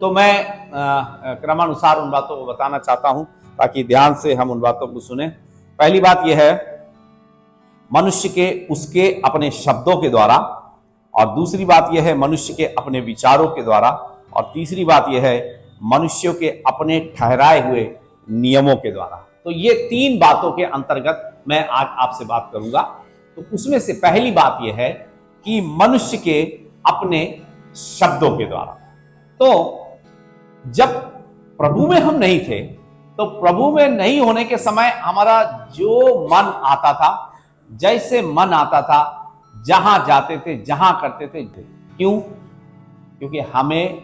तो मैं क्रमानुसार उन बातों को बताना चाहता हूं ताकि ध्यान से हम उन बातों को सुने। पहली बात यह है, मनुष्य के उसके अपने शब्दों के द्वारा, और दूसरी बात यह है मनुष्य के अपने विचारों के द्वारा, और तीसरी बात यह है मनुष्यों के अपने ठहराए हुए नियमों के द्वारा। तो ये तीन बातों के अंतर्गत मैं आज आपसे बात करूंगा। तो उसमें से पहली बात यह है कि मनुष्य के अपने शब्दों के द्वारा। तो जब प्रभु में हम नहीं थे, तो प्रभु में नहीं होने के समय हमारा जो मन आता था, जैसे मन आता था, जहां जाते थे, जहां करते थे। क्यों? क्योंकि हमें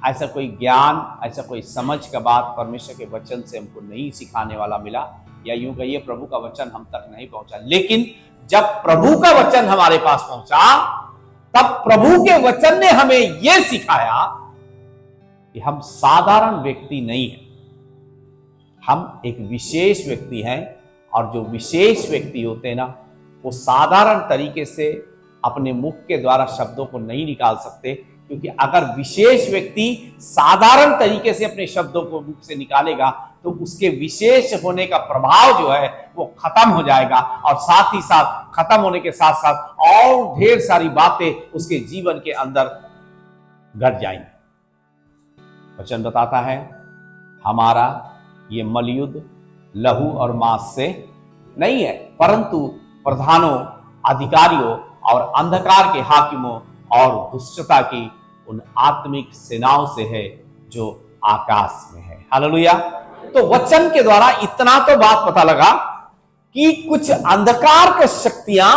ऐसा कोई ज्ञान, ऐसा कोई समझ का बात परमेश्वर के वचन से हमको नहीं सिखाने वाला मिला, या यूं कहिए प्रभु का वचन हम तक नहीं पहुंचा। लेकिन जब प्रभु का वचन हमारे पास पहुंचा, तब प्रभु के वचन ने हमें यह सिखाया कि हम साधारण व्यक्ति नहीं हैं, हम एक विशेष व्यक्ति हैं। और जो विशेष व्यक्ति होते हैं ना, वो साधारण तरीके से अपने मुख के द्वारा शब्दों को नहीं निकाल सकते, क्योंकि अगर विशेष व्यक्ति साधारण तरीके से अपने शब्दों को मुख से निकालेगा तो उसके विशेष होने का प्रभाव जो है वो खत्म हो जाएगा, और साथ ही साथ खत्म होने के साथ साथ और ढेर सारी बातें उसके जीवन के अंदर घट जाएंगी। वचन बताता है हमारा ये मलयुद्ध लहू और मांस से नहीं है, परंतु प्रधानों, अधिकारियों और अंधकार के हाकिमों और दुष्टता की उन आत्मिक सेनाओं से है जो आकाश में है। हालेलुया। तो वचन के द्वारा इतना तो बात पता लगा कि कुछ अंधकार की शक्तियां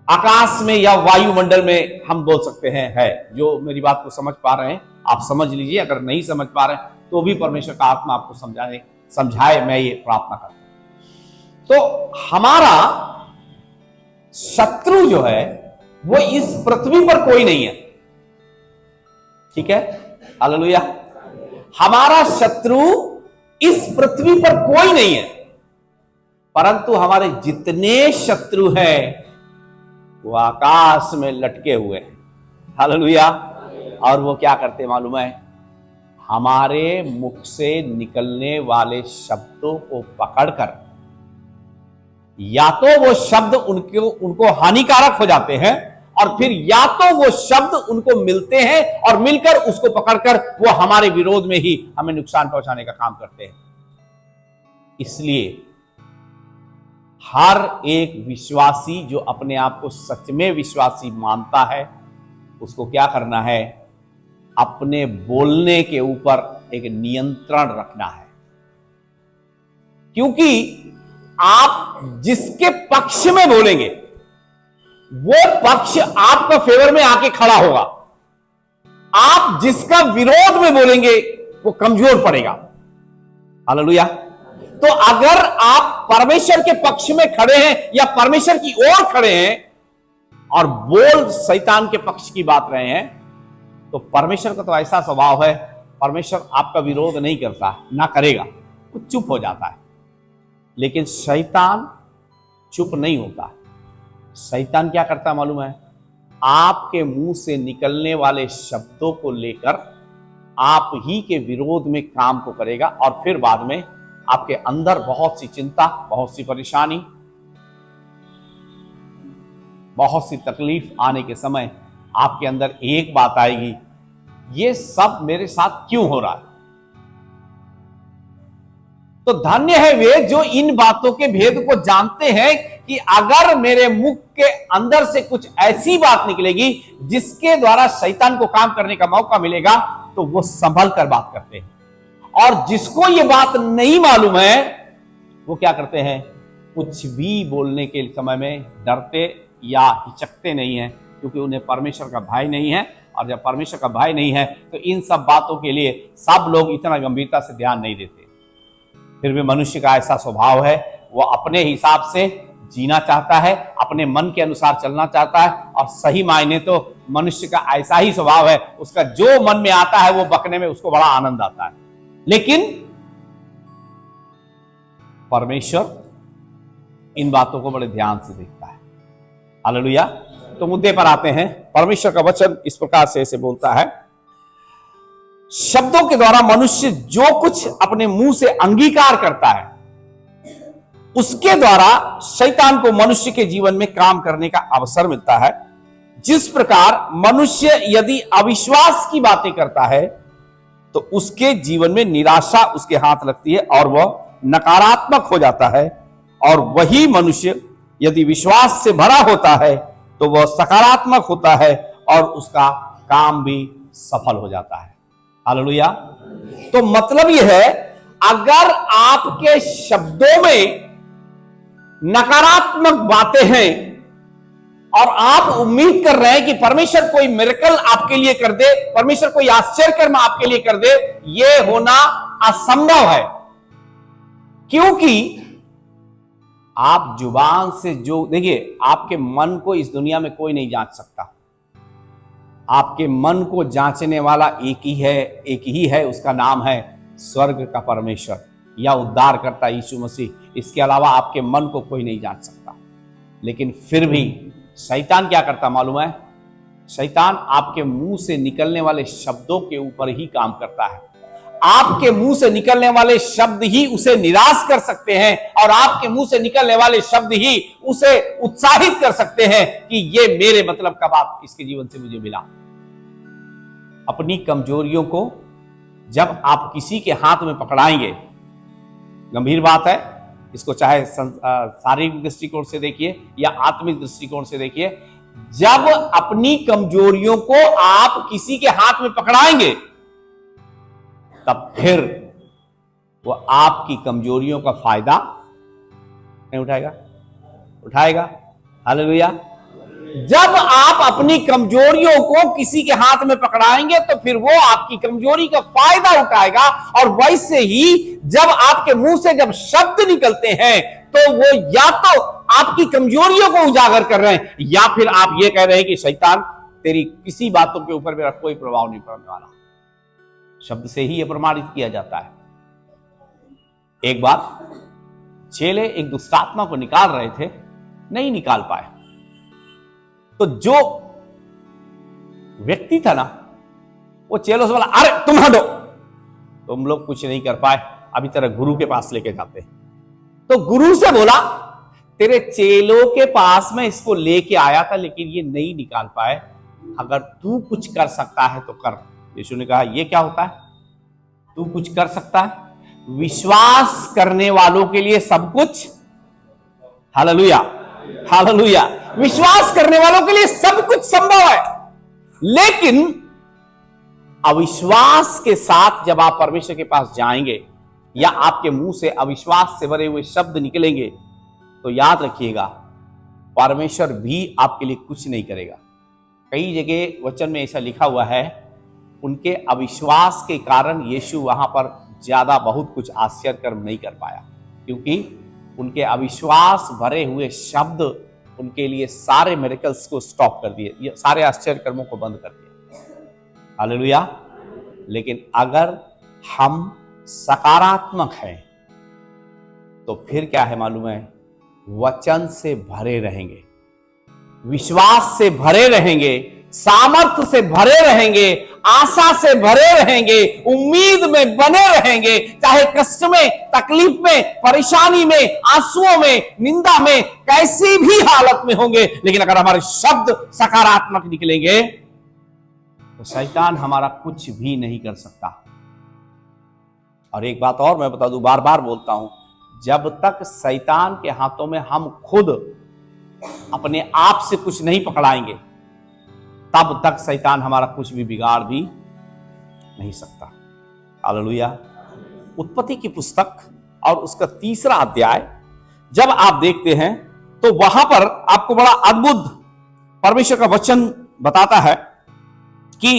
आकाश में या वायुमंडल में, हम बोल सकते हैं, है। जो मेरी बात को समझ पा रहे हैं आप समझ लीजिए, अगर नहीं समझ पा रहे हैं तो भी परमेश्वर का आत्मा आपको समझाए, मैं ये प्रार्थना करता हूं। तो हमारा शत्रु जो है वो इस पृथ्वी पर कोई नहीं है, ठीक है? हालेलुया। हमारा शत्रु इस पृथ्वी पर कोई नहीं है, परंतु हमारे जितने शत्रु हैं वो आकाश में लटके हुए हैं। हालेलुया। और वो क्या करते मालूम है? हमारे मुख से निकलने वाले शब्दों को पकड़कर, या तो वो शब्द उनको हानिकारक हो जाते हैं, और फिर या तो वो शब्द उनको मिलते हैं और मिलकर उसको पकड़कर वो हमारे विरोध में ही हमें नुकसान पहुंचाने का काम करते हैं। इसलिए हर एक विश्वासी जो अपने आप को सच में विश्वासी मानता है, उसको क्या करना है? अपने बोलने के ऊपर एक नियंत्रण रखना है। क्योंकि आप जिसके पक्ष में बोलेंगे वो पक्ष आपका फेवर में आके खड़ा होगा। आप जिसका विरोध में बोलेंगे वो कमजोर पड़ेगा। हालेलुया। तो अगर आप परमेश्वर के पक्ष में खड़े हैं या परमेश्वर की ओर खड़े हैं और बोल शैतान के पक्ष की बात रहे हैं, तो परमेश्वर का तो ऐसा स्वभाव है, परमेश्वर आपका विरोध नहीं करता, ना करेगा, वो चुप हो जाता है। लेकिन शैतान चुप नहीं होता। शैतान क्या करता मालूम है? आपके मुंह से निकलने वाले शब्दों को लेकर आप ही के विरोध में काम को करेगा, और फिर बाद में आपके अंदर बहुत सी चिंता, बहुत सी परेशानी, बहुत सी तकलीफ आने के समय आपके अंदर एक बात आएगी, ये सब मेरे साथ क्यों हो रहा है? तो धन्य है वे जो इन बातों के भेद को जानते हैं कि अगर मेरे मुख के अंदर से कुछ ऐसी बात निकलेगी जिसके द्वारा शैतान को काम करने का मौका मिलेगा, तो वो संभल कर बात करते हैं। और जिसको ये बात नहीं मालूम है वो क्या करते हैं? कुछ भी बोलने के समय में डरते या हिचकते नहीं है, क्योंकि उन्हें परमेश्वर का भय नहीं है। और जब परमेश्वर का भय नहीं है तो इन सब बातों के लिए सब लोग इतना गंभीरता से ध्यान नहीं देते। फिर भी मनुष्य का ऐसा स्वभाव है, वो अपने हिसाब से जीना चाहता है, अपने मन के अनुसार चलना चाहता है। और सही मायने तो मनुष्य का ऐसा ही स्वभाव है, उसका जो मन में आता है वो बकने में उसको बड़ा आनंद आता है। लेकिन परमेश्वर इन बातों को बड़े ध्यान से देखता है। हालेलुया। तो मुद्दे पर आते हैं। परमेश्वर का वचन इस प्रकार से ऐसे बोलता है, शब्दों के द्वारा मनुष्य जो कुछ अपने मुंह से अंगीकार करता है, उसके द्वारा शैतान को मनुष्य के जीवन में काम करने का अवसर मिलता है। जिस प्रकार मनुष्य यदि अविश्वास की बातें करता है तो उसके जीवन में निराशा उसके हाथ लगती है और वह नकारात्मक हो जाता है, और वही मनुष्य यदि विश्वास से भरा होता है तो वह सकारात्मक होता है और उसका काम भी सफल हो जाता है। हालेलुया। तो मतलब यह है, अगर आपके शब्दों में नकारात्मक बातें हैं और आप उम्मीद कर रहे हैं कि परमेश्वर कोई मिरेकल आपके लिए कर दे, परमेश्वर कोई आश्चर्य कर्म आपके लिए कर दे, यह होना असंभव है। क्योंकि आप जुबान से जो, देखिए, आपके मन को इस दुनिया में कोई नहीं जांच सकता। आपके मन को जांचने वाला एक ही है, उसका नाम है स्वर्ग का परमेश्वर या उद्धार करता यीशु मसीह। इसके अलावा आपके मन को कोई नहीं जांच सकता। लेकिन फिर भी शैतान क्या करता मालूम है? शैतान आपके मुंह से निकलने वाले शब्दों के ऊपर ही काम करता है। आपके मुंह से निकलने वाले शब्द ही उसे निराश कर सकते हैं, और आपके मुंह से निकलने वाले शब्द ही उसे उत्साहित कर सकते हैं कि ये मेरे मतलब का बात इसके जीवन से मुझे मिला। अपनी कमजोरियों को जब आप किसी के हाथ में पकड़ाएंगे, गंभीर बात है, इसको चाहे शारीरिक दृष्टिकोण से देखिए या आत्मिक दृष्टिकोण से देखिए, जब अपनी कमजोरियों को आप किसी के हाथ में पकड़ाएंगे तब फिर वो आपकी कमजोरियों का फायदा नहीं उठाएगा। हालेलुया। जब आप अपनी कमजोरियों को किसी के हाथ में पकड़ाएंगे तो फिर वो आपकी कमजोरी का फायदा उठाएगा। और वैसे ही जब आपके मुंह से जब शब्द निकलते हैं तो वो या तो आपकी कमजोरियों को उजागर कर रहे हैं, या फिर आप ये कह रहे हैं कि शैतान तेरी किसी बातों के ऊपर मेरा कोई प्रभाव नहीं पड़ने वाला। शब्द से ही यह प्रमाणित किया जाता है। एक बार चेले एक दुष्टात्मा को निकाल रहे थे, नहीं निकाल पाए, तो जो व्यक्ति था ना, वो चेलों से बोला, अरे तुम हटो, तुम लोग कुछ नहीं कर पाए, अभी तेरा गुरु के पास लेके जाते। तो गुरु से बोला, तेरे चेलों के पास मैं इसको लेके आया था लेकिन ये नहीं निकाल पाए, अगर तू कुछ कर सकता है तो कर। यीशु ने कहा, ये क्या होता है? तू कुछ कर सकता है? विश्वास करने वालों के लिए सब कुछ, हालेलुया हालेलुया, विश्वास करने वालों के लिए सब कुछ संभव है। लेकिन अविश्वास के साथ जब आप परमेश्वर के पास जाएंगे या आपके मुंह से अविश्वास से भरे हुए शब्द निकलेंगे तो याद रखिएगा, परमेश्वर भी आपके लिए कुछ नहीं करेगा। कई जगह वचन में ऐसा लिखा हुआ है, उनके अविश्वास के कारण यीशु वहां पर ज्यादा बहुत कुछ आश्चर्य कर्म नहीं कर पाया, क्योंकि उनके अविश्वास भरे हुए शब्द उनके लिए सारे मिरेकल्स को स्टॉप कर दिए, सारे आश्चर्य कर्मों को बंद कर दिया। हालेलुया। लेकिन अगर हम सकारात्मक हैं तो फिर क्या है मालूम है? वचन से भरे रहेंगे, विश्वास से भरे रहेंगे, सामर्थ्य से भरे रहेंगे, आशा से भरे रहेंगे, उम्मीद में बने रहेंगे, चाहे कष्ट में, तकलीफ में, परेशानी में, आंसुओं में, निंदा में, कैसी भी हालत में होंगे, लेकिन अगर हमारे शब्द सकारात्मक निकलेंगे तो शैतान हमारा कुछ भी नहीं कर सकता। और एक बात और मैं बता दूं, बार बार बोलता हूं, जब तक शैतान के हाथों में हम खुद अपने आप से कुछ नहीं पकड़ाएंगे तब तक शैतान हमारा कुछ भी बिगाड़ भी नहीं सकता। हालेलुया। उत्पत्ति की पुस्तक और उसका 3रा अध्याय जब आप देखते हैं तो वहां पर आपको बड़ा अद्भुत परमेश्वर का वचन बताता है कि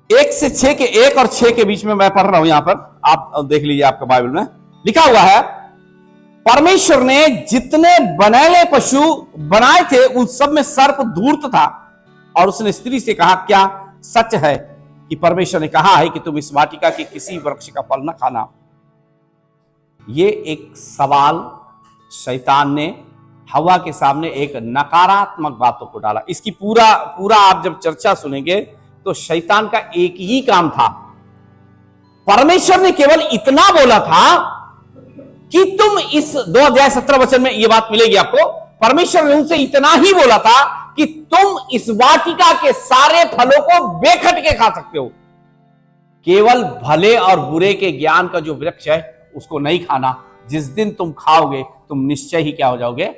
1 से 6 के 1 और 6 के बीच में मैं पढ़ रहा हूं, यहां पर आप देख लीजिए, आपका बाइबल में लिखा हुआ है, परमेश्वर ने जितने बनैले पशु बनाए थे उन सब में सर्प धूर्त था, और उसने स्त्री से कहा, क्या सच है कि परमेश्वर ने कहा है कि तुम इस वाटिका के किसी वृक्ष का फल न खाना? ये एक सवाल शैतान ने हवा के सामने एक नकारात्मक बातों को डाला। इसकी पूरा आप जब चर्चा सुनेंगे तो शैतान का एक ही काम था, परमेश्वर ने केवल इतना बोला था कि तुम इस 2 अध्याय 17 वचन में यह बात मिलेगी आपको। परमेश्वर ने उनसे इतना ही बोला था कि तुम इस वाटिका के सारे फलों को बेखट के खा सकते हो, केवल भले और बुरे के ज्ञान का जो वृक्ष है उसको नहीं खाना, जिस दिन तुम खाओगे तुम निश्चय ही क्या हो जाओगे।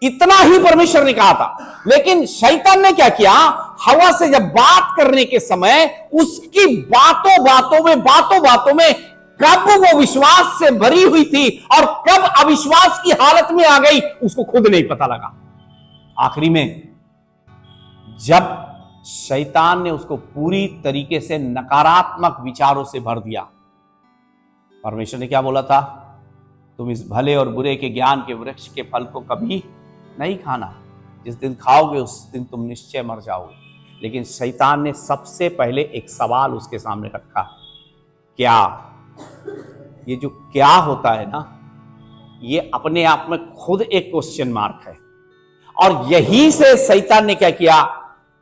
इतना ही परमेश्वर ने कहा था। लेकिन शैतान ने क्या किया, हवा से जब बात करने के समय उसकी बातों बातों में कब वो विश्वास से भरी हुई थी और कब अविश्वास की हालत में आ गई उसको खुद नहीं पता लगा। आखिरी में जब शैतान ने उसको पूरी तरीके से नकारात्मक विचारों से भर दिया, परमेश्वर ने क्या बोला था, तुम इस भले और बुरे के ज्ञान के वृक्ष के फल को कभी नहीं खाना, जिस दिन खाओगे उस दिन तुम निश्चय मर जाओगे। लेकिन शैतान ने सबसे पहले एक सवाल उसके सामने रखा, क्या। ये जो क्या होता है ना, ये अपने आप में खुद एक क्वेश्चन मार्क है। और यही से शैतान ने क्या किया,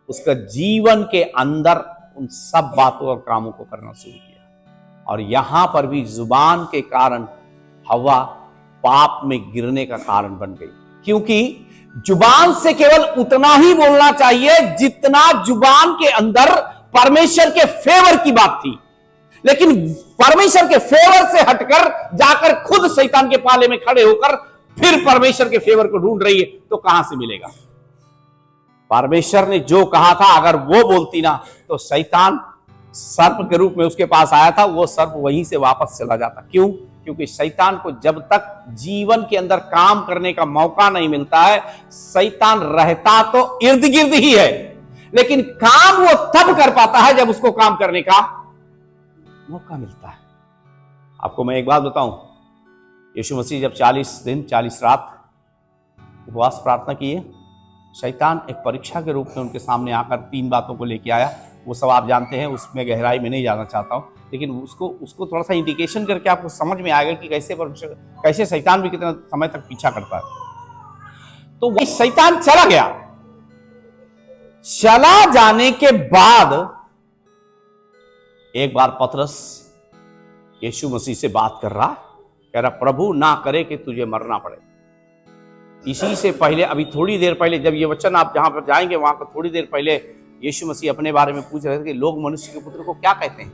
उसका जीवन के अंदर उन सब बातों और कामों को करना शुरू किया। और यहां पर भी जुबान के कारण हवा पाप में गिरने का कारण बन गई, क्योंकि जुबान से केवल उतना ही बोलना चाहिए जितना जुबान के अंदर परमेश्वर के फेवर की बात थी। लेकिन परमेश्वर के फेवर से हटकर जाकर खुद शैतान के पाले में खड़े होकर फिर परमेश्वर के फेवर को ढूंढ रही है, तो कहां से मिलेगा। परमेश्वर ने जो कहा था अगर वो बोलती ना, तो शैतान सर्प के रूप में उसके पास आया था, वो सर्प वहीं से वापस चला जाता। क्यों? क्योंकि शैतान को जब तक जीवन के अंदर काम करने का मौका नहीं मिलता है, शैतान रहता तो इर्द गिर्द ही है, लेकिन काम वो तब कर पाता है जब उसको काम करने का मौका मिलता है। आपको मैं एक बात बताऊं, यीशु मसीह जब 40 दिन 40 रात उपवास प्रार्थना किए, शैतान एक परीक्षा के रूप में उनके सामने आकर 3 बातों को लेके आया। वो सब आप जानते हैं, उसमें गहराई में नहीं जाना चाहता हूं, लेकिन उसको थोड़ा सा इंडिकेशन करके आपको समझ में आएगा कि कैसे शैतान भी कितना समय तक पीछा करता है। तो वही शैतान चला गया। चला जाने के बाद एक बार पतरस यीशु मसीह से बात कर रहा, कह रहा प्रभु ना करे कि तुझे मरना पड़े। इसी से पहले, अभी थोड़ी देर पहले, जब ये वचन आप जहां पर जाएंगे वहां पर थोड़ी देर पहले यीशु मसीह अपने बारे में पूछ रहे थे कि लोग मनुष्य के पुत्र को क्या कहते हैं।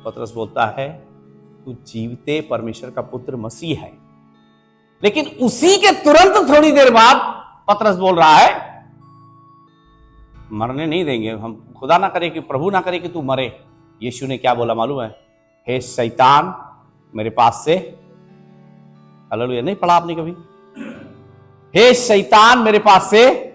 पतरस बोलता है तू जीवते परमेश्वर का पुत्र मसीह है। लेकिन उसी के तुरंत थोड़ी देर बाद पतरस बोल रहा है मरने नहीं देंगे हम, खुदा ना करे कि, प्रभु ना करे कि तू मरे। यीशु ने क्या बोला मालूम है, हे शैतान मेरे पास से, हालेलुया, नहीं पढ़ा आपने कभी, हे शैतान मेरे पास से।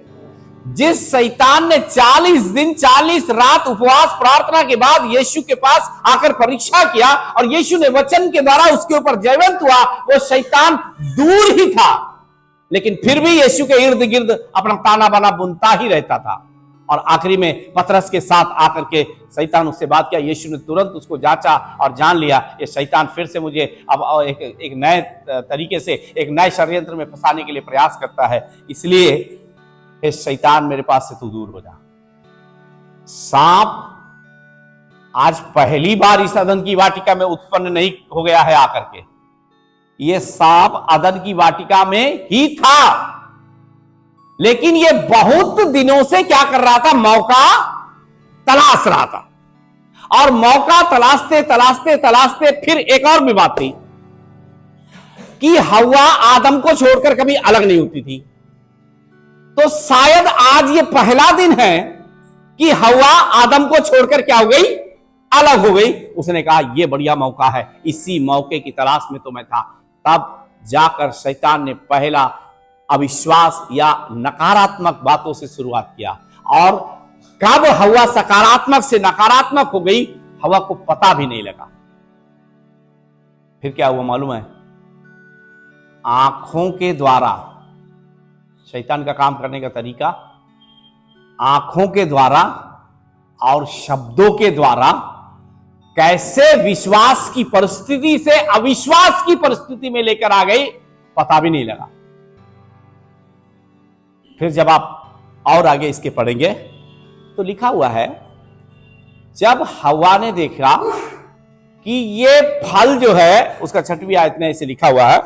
जिस शैतान ने 40 दिन 40 रात उपवास प्रार्थना के बाद यीशु के पास आकर परीक्षा किया और यीशु ने वचन के द्वारा उसके ऊपर जयवंत हुआ, वो शैतान दूर ही था, लेकिन फिर भी यीशु के इर्द गिर्द अपना ताना बाना बुनता ही रहता था। और आखिरी में पतरस के साथ आकर के शैतान उससे बात किया। यीशु ने तुरंत उसको जांचा और जान लिया ये शैतान फिर से मुझे अब एक नए तरीके से, एक नए षड्यंत्र में फंसाने के लिए प्रयास करता है, इसलिए हे शैतान मेरे पास से तू दूर हो जा। सांप आज पहली बार इस अदन की वाटिका में उत्पन्न नहीं हो गया है आकर के, ये सांप अदन की वाटिका में ही था, लेकिन ये बहुत दिनों से क्या कर रहा था, मौका तलाश रहा था। और मौका तलाशते तलाशते तलाशते फिर एक और भी बात थी कि हव्वा आदम को छोड़कर कभी अलग नहीं होती थी, तो शायद आज ये पहला दिन है कि हव्वा आदम को छोड़कर क्या हो गई, अलग हो गई। उसने कहा ये बढ़िया मौका है, इसी मौके की तलाश में तो मैं था। तब जाकर शैतान ने पहला अविश्वास या नकारात्मक बातों से शुरुआत किया, और कब हव्वा सकारात्मक से नकारात्मक हो गई हव्वा को पता भी नहीं लगा। फिर क्या हुआ मालूम है, आंखों के द्वारा, शैतान का काम करने का तरीका आंखों के द्वारा और शब्दों के द्वारा कैसे विश्वास की परिस्थिति से अविश्वास की परिस्थिति में लेकर आ गई, पता भी नहीं लगा। फिर जब आप और आगे इसके पढ़ेंगे तो लिखा हुआ है, जब हवा ने देखा कि ये फल जो है, उसका 6वीं आयत में ऐसे लिखा हुआ है,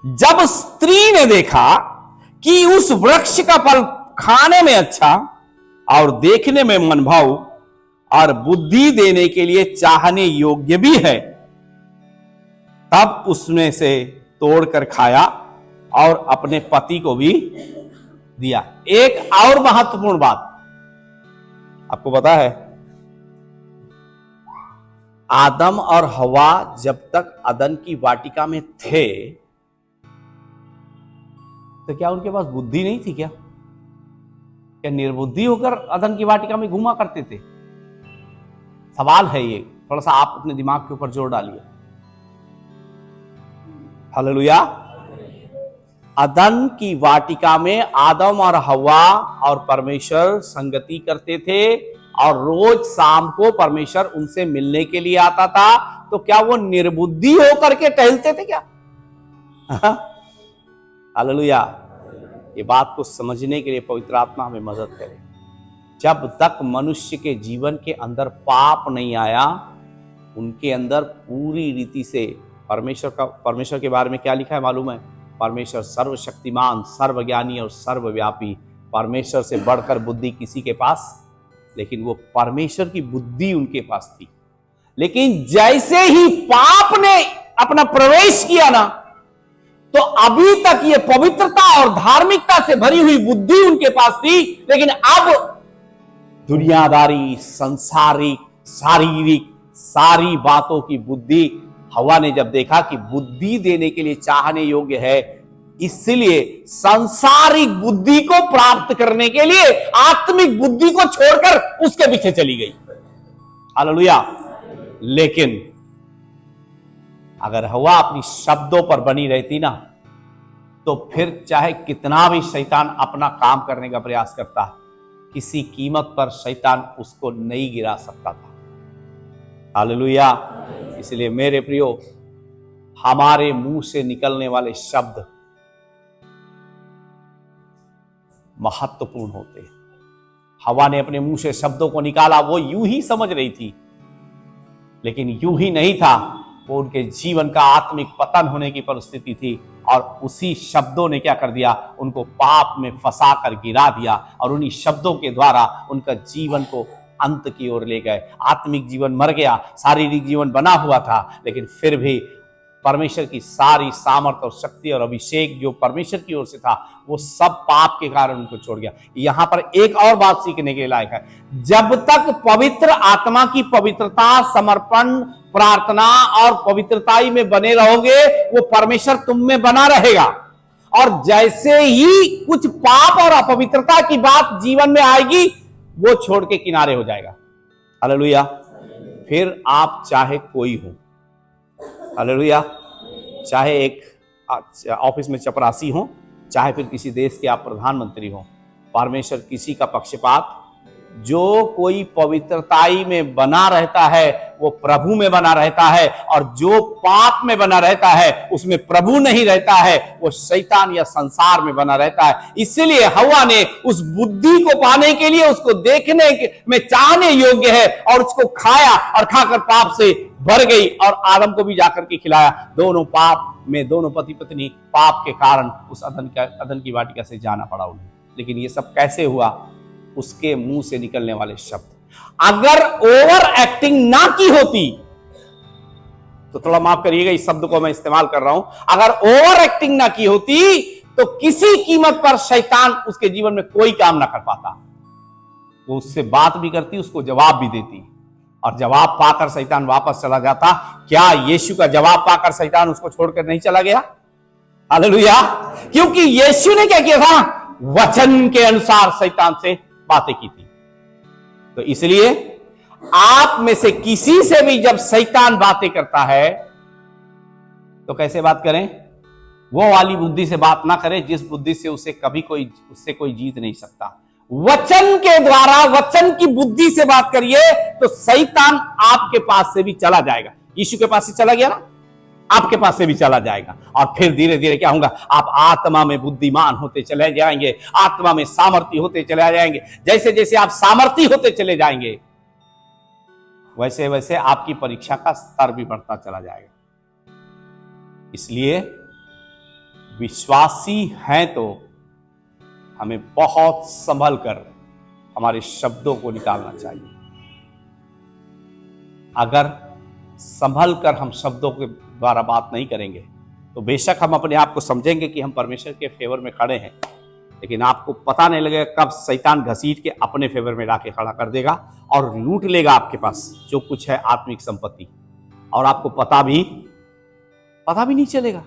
जब स्त्री ने देखा कि उस वृक्ष का फल खाने में अच्छा और देखने में मनभाऊ और बुद्धि देने के लिए चाहने योग्य भी है, तब उसमें से तोड़कर खाया और अपने पति को भी दिया। एक और महत्वपूर्ण बात आपको पता है, आदम और हवा जब तक अदन की वाटिका में थे तो क्या उनके पास बुद्धि नहीं थी? क्या निर्बुद्धि होकर अदन की वाटिका में घूमा करते थे? सवाल है ये, थोड़ा सा आप अपने दिमाग के ऊपर जोर डालिए। हालेलुया। अदन की वाटिका में आदम और हवा और परमेश्वर संगति करते थे और रोज शाम को परमेश्वर उनसे मिलने के लिए आता था, तो क्या वो निर्बुद्धि होकर के टहलते थे क्या? हालेलुया। ये बात को समझने के लिए पवित्र आत्मा हमें मदद करे। जब तक मनुष्य के जीवन के अंदर पाप नहीं आया, उनके अंदर पूरी रीति से परमेश्वर के बारे में क्या लिखा है मालूम है? परमेश्वर सर्वशक्तिमान, सर्वज्ञानी और सर्वव्यापी। परमेश्वर से बढ़कर बुद्धि किसी के पास, लेकिन वो परमेश्वर की बुद्धि उनके पास थी। लेकिन जैसे ही पाप ने अपना प्रवेश किया ना, तो अभी तक ये पवित्रता और धार्मिकता से भरी हुई बुद्धि उनके पास थी, लेकिन अब दुनियादारी, संसारिक, शारीरिक सारी बातों की बुद्धि, हवा ने जब देखा कि बुद्धि देने के लिए चाहने योग्य है, इसलिए सांसारिक बुद्धि को प्राप्त करने के लिए आत्मिक बुद्धि को छोड़कर उसके पीछे चली गई। हालेलुया। लेकिन अगर हवा अपनी शब्दों पर बनी रहती ना, तो फिर चाहे कितना भी शैतान अपना काम करने का प्रयास करता, किसी कीमत पर शैतान उसको नहीं गिरा सकता था। हालेलुया। इसलिए मेरे प्रियो, हमारे मुंह से निकलने वाले शब्द महत्वपूर्ण होते हैं। हवा ने अपने मुंह से शब्दों को निकाला, वो यूं ही समझ रही थी, लेकिन यूं ही नहीं था। वो उनके जीवन का आत्मिक पतन होने की परिस्थिति थी, और उसी शब्दों ने क्या कर दिया? उनको पाप में फंसा कर गिरा दिया, और उन्हीं शब्दों के द्वारा उनका जीवन को अंत की ओर ले गए। आत्मिक जीवन मर गया, शारीरिक जीवन बना हुआ था, लेकिन फिर भी परमेश्वर की सारी सामर्थ और शक्ति और अभिषेक जो परमेश्वर की ओर से था, वो सब पाप के कारण उनको छोड़ गया। यहां पर एक और बात सीखने के लायक है, जब तक पवित्र आत्मा की पवित्रता, समर्पण, प्रार्थना और पवित्रताई में बने रहोगे, वो परमेश्वर तुम में बना रहेगा। और जैसे ही कुछ पाप और अपवित्रता की बात जीवन में आएगी, वो छोड़ के किनारे हो जाएगा। हालेलुया। फिर आप चाहे कोई हो, हालेलुया, चाहे एक ऑफिस में चपरासी हो, चाहे फिर किसी देश के आप प्रधानमंत्री हो, परमेश्वर किसी का पक्षपात, जो कोई पवित्रताई में बना रहता है वो प्रभु में बना रहता है, और जो पाप में बना रहता है उसमें प्रभु नहीं रहता है, वो शैतान या संसार में बना रहता है। इसलिए हवा ने उस बुद्धि को पाने के लिए उसको देखने में चाहने योग्य है, और उसको खाया और खाकर पाप से भर गई, और आदम को भी जाकर के खिलाया। दोनों पाप में, दोनों पति पत्नी पाप के कारण उस अदन की वाटिका से जाना पड़ा उन्हें। लेकिन ये सब कैसे हुआ? उसके मुंह से निकलने वाले शब्द। अगर ओवर एक्टिंग ना की होती, तो थोड़ा माफ करिएगा इस शब्द को मैं इस्तेमाल कर रहा हूं, अगर ओवर एक्टिंग ना की होती तो किसी कीमत पर शैतान उसके जीवन में कोई काम ना कर पाता। वो उससे बात भी करती, उसको जवाब भी देती, और जवाब पाकर शैतान वापस चला जाता। क्या यीशु का जवाब पाकर शैतान उसको छोड़कर नहीं चला गया? हालेलुया। क्योंकि यीशु ने क्या किया था? वचन के अनुसार शैतान से बातें की थी। तो इसलिए आप में से किसी से भी जब शैतान बातें करता है, तो कैसे बात करें? वो वाली बुद्धि से बात ना करें जिस बुद्धि से उससे कोई जीत नहीं सकता। वचन के द्वारा, वचन की बुद्धि से बात करिए, तो शैतान आपके पास से भी चला जाएगा। यीशु के पास से चला गया ना, आपके पास से भी चला जाएगा। और फिर धीरे धीरे क्या होगा, आप आत्मा में बुद्धिमान होते चले जाएंगे, आत्मा में सामर्थ्य होते चले जाएंगे। जैसे जैसे आप सामर्थ्य होते चले जाएंगे, वैसे वैसे आपकी परीक्षा का स्तर भी बढ़ता चला जाएगा। इसलिए विश्वासी हैं तो हमें बहुत संभल कर हमारे शब्दों को निकालना चाहिए। अगर संभल कर हम शब्दों के द्वारा बात नहीं करेंगे तो बेशक हम अपने आप को समझेंगे कि हम परमेश्वर के फेवर में खड़े हैं, लेकिन आपको पता नहीं लगेगा कब शैतान घसीट के अपने फेवर में लाके खड़ा कर देगा और लूट लेगा आपके पास जो कुछ है आत्मिक संपत्ति, और आपको पता भी नहीं चलेगा।